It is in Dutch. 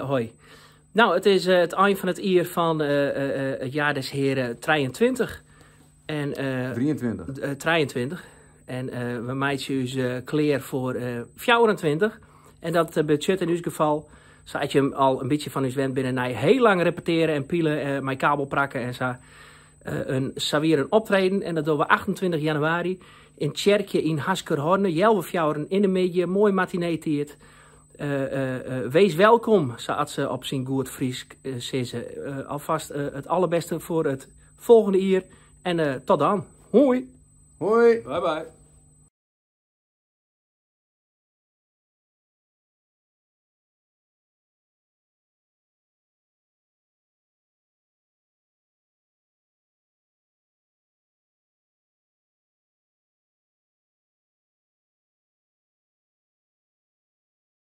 Hoi. Nou, het is het eind van het jaar van het jaar des heren 23. En, 23. En we maken dus klaar voor 24. En dat budget in ons geval, zoals je al een beetje van ons went binnen naar heel lang repeteren en pielen, met kabel prakken en zo. Weer een optreden en dat doen we 28 januari in het kerkje in Haskerhorne, Jelvefjouwen in de media, mooi matinee-tiert. Wees welkom, zoals ze op zijn goed Fries zeggen. Alvast het allerbeste voor het volgende jaar en tot dan. Hoi! Hoi! Bye bye!